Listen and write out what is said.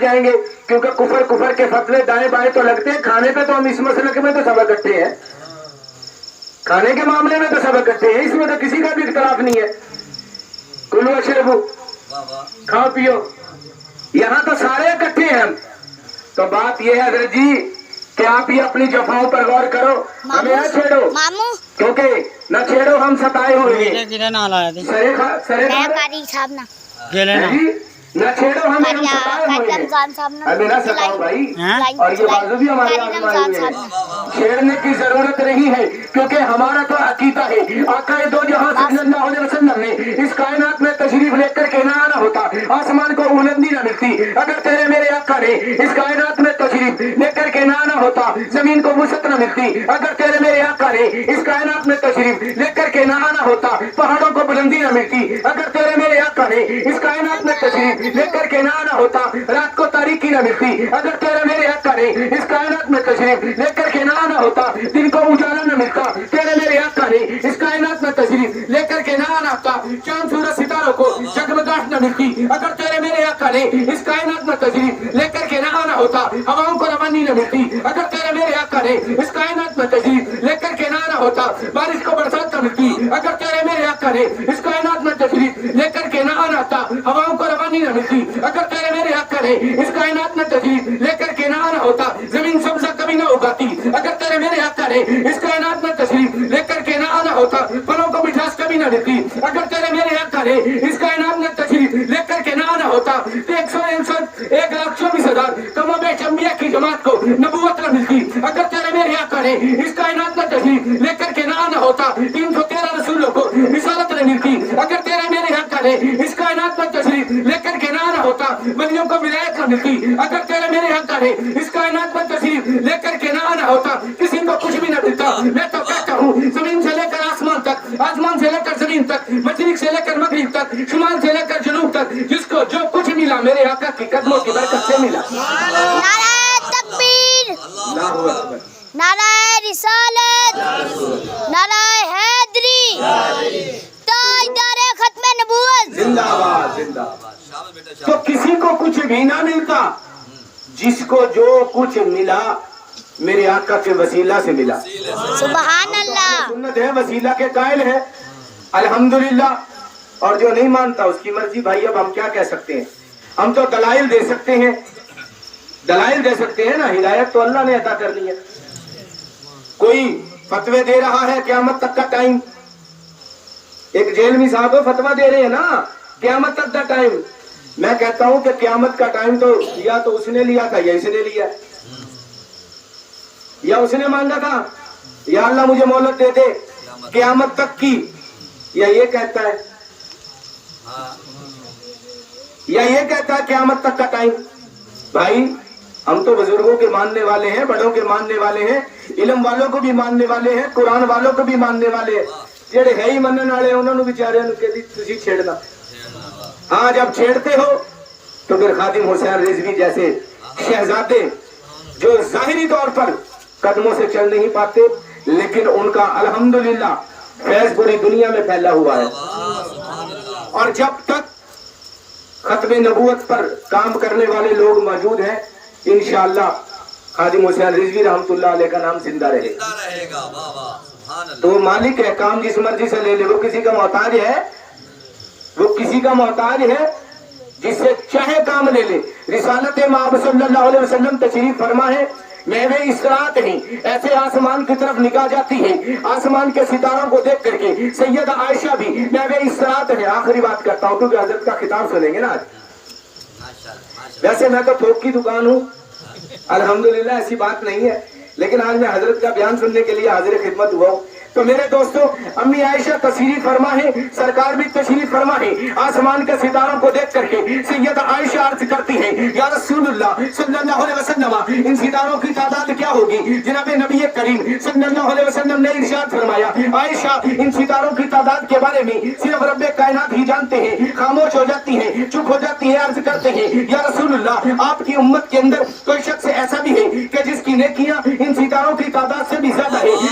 جائیں گے کیونکہ کفر کے فتوے دائیں بائیں تو لگتے ہیں. کھانے پہ تو ہم اس مسئلے میں تو سب اکٹھے ہیں, کھانے کے معاملے میں تو سب اکٹھے ہیں, اس میں تو کسی کا بھی اختلاف نہیں ہے. کلو اشربو, کھاؤ پیو, یہاں تو سارے اکٹھے ہیں ہم. تو بات یہ ہے حضرت جی کہ آپ ہی اپنی جفاؤں پر غور کرو, ہمیں نہ چھیڑو, کیونکہ نہ چھیڑو ہم ستائے ہوئے نہ چھیڑو ہمیں ہم ستائے ہوئے ہیں. ابھی نہ ستاؤ بھائی, اور یہ بازو بھی ہمارے آزمائے ہوئے ہیں. چھیڑنے کی ضرورت نہیں ہے کیونکہ ہمارا تو عقیدہ ہے. آقا دو جہاں صلی اللہ علیہ وسلم نے اس کائنات میں تشریف لے کر کے نہ آنا ہوتا, آسمان کو بلندی نہ ملتی. اگر تیرے میرے آقا نے اس کائنات میں تشریف لے کر کے نہ آنا ہوتا, زمین کو وسعت نہ ملتی. اگر تیرے میرے آقا نے اس کائنات میں تشریف لے کر کے نہ آنا ہوتا, پہاڑوں کو بلندی نہ ملتی. اگر تیرے میرے آقا نے اس کائنات میں تشریف لے کر کے نہ آنا ہوتا, رات کو تاریکی نہ ملتی. اگر تیرے میرے آقا نے اس کائنات میں تشریف لے کر کے نہ آنا ہوتا, دن کو اجالا نہ ملتا. تیرے میرے آقا نے اس کائنات میں تشریف لے کر کے نہ آنا ہوتا, چاند سورج ستاروں کو جگمگاہٹ نہ ملتی. اگر تیرے میرے آقا نے اس کائنات میں تشریف لے کر کے نہ آنا ہوتا, ہواؤں کو روانی نہ ملتی. اگر تیرے میرے آقا نے اس کائنات میں تشریف لے کر کے نہ آنا ہوتا, بارش کو برسات نہ ملتی. اگر تیرے میرے آقا نے اس کائنات میں تشریف لے کر کے نہ آنا ہوتا, ہواؤں کو روانی نہ ملتی. اگر تیرے میرے آقا نے اس کائنات میں تشریف لے کر کے نہ آنا ہوتا, زمین سبزہ کبھی نہ اگاتی. اگر تیرے میرے آقا نے اس کائنات میں تشریف لے کر کے نہ آنا ہوتا, پھلوں کو مٹھاس کبھی نہ ملتی. اگر تیرے میرے آقا نے اس کائنات میں تشریف لے کر کے نہ آنا ہوتا, 1,24,000 کم و بیش انبیاء کی جماعت کو نبوت نہ ملتی. اگر تیرے میرے آقا نے اس کائنات میں تشریف لے کر کے نہ آنا ہوتا, 313 رسولوں کو رسالت نہ ملتی. اگر تیرے میرے آقا نے اس کائنات میں تشریف لے کر کے نہ آنا ہوتا, ولیوں کو ولایت نہ ملتی. اگر تیرے میرے آقا نے اس کائنات میں تشریف لے کر کے نہ آنا ہوتا, کسی کو کچھ بھی نہ ملتا. میں تو کہتا ہوں, زمین سے لے کر آسمان تک, آسمان سے لے کر زمین تک, مشرق سے لے کر مغرب تک, شمال سے لے کر جنوب تک, جس کو جو کچھ ملا میرے آقا کی قدموں کی برکت سے ملا. نعرہ تکبیر, نعرہ رسالت, نعرہ حیدری, تاجدار ختم نبوت زندہ باد, زندہ باد. تو کسی کو کچھ بھی نہ ملتا, جس کو جو کچھ ملا میرے آقا کے وسیلہ سے ملا. سبحان اللہ. سنت ہے, وسیلہ کے قائل ہے, الحمدللہ. اور جو نہیں مانتا اس کی مرضی. بھائی اب ہم کیا کہہ سکتے ہیں, ہم تو دلائل دے سکتے ہیں, دلائل دے سکتے ہیں نا. ہدایت تو اللہ نے عطا کرنی ہے. کوئی فتوے دے رہا ہے قیامت تک کا ٹائم, ایک جیل میں صاحب فتویٰ دے رہے ہیں نا قیامت تک کا ٹائم. میں کہتا ہوں کہ قیامت کا ٹائم تو یا تو اس نے لیا تھا یا اس نے لیا, یا اس نے مانگا تھا یا اللہ مجھے مہلت دے دے قیامت تک کی, یا یہ کہتا ہے, یا یہ کہتا ہے قیامت تک کا ٹائم. بھائی ہم تو بزرگوں کے ماننے والے ہیں, بڑوں کے ماننے والے ہیں, علم والوں کو بھی ماننے والے ہیں, قرآن والوں کو بھی ماننے والے ہیں. جڑے ہے ہی منن والے انہوں نے بیچارے تسی چھیڑنا. ہاں جب چھیڑتے ہو تو پھر خادم حسین رضوی جیسے شہزادے جو ظاہری طور پر قدموں سے چل نہیں پاتے, لیکن ان کا الحمدللہ فیض پوری دنیا میں پھیلا ہوا ہے. اور جب تک ختم نبوت پر کام کرنے والے لوگ موجود ہیں, انشاءاللہ خادم حسین رضوی رحمت اللہ علیہ کا نام زندہ رہے گا. تو وہ مالک ہے, کام جس مرضی سے لے لے, وہ کسی کا محتاج ہے, وہ کسی کا محتاج ہے, جس سے چاہے کام لے لے. رسالت مآب صلی اللہ علیہ وسلم تشریف فرما ہے, میوے اسرات ہیں ایسے آسمان کی طرف نکال جاتی ہیں, آسمان کے ستاروں کو دیکھ کر کے سیدہ عائشہ بھی میوے اسرات ہیں. آخری بات کرتا ہوں کیونکہ حضرت کا خطاب سنیں گے نا آج. ویسے میں تو تھوک کی دکان ہوں, الحمدللہ ایسی بات نہیں ہے, لیکن آج میں حضرت کا بیان سننے کے لیے حاضر خدمت ہوا ہوں. تو میرے دوستو, امی عائشہ تشریف فرما ہے, سرکار بھی تشریف فرما ہے. آسمان کے ستاروں کو دیکھ کر کے سیدہ عائشہ عرض کرتی ہے, یا رسول اللہ صلی اللہ علیہ وسلم, ان ستاروں کی تعداد کیا ہوگی؟ جناب نبی کریم صلی اللہ علیہ وسلم نے ارشاد فرمایا, عائشہ ان ستاروں کی تعداد کے بارے میں صرف رب کائنات ہی جانتے ہیں. خاموش ہو جاتی ہیں, چپ ہو جاتی ہیں, عرض کرتے ہیں, یا رسول اللہ آپ کی امت کے اندر کوئی شخص ایسا بھی ہے کہ جس کی نیکیاں ان ستاروں کی تعداد سے بھی زیادہ ہے؟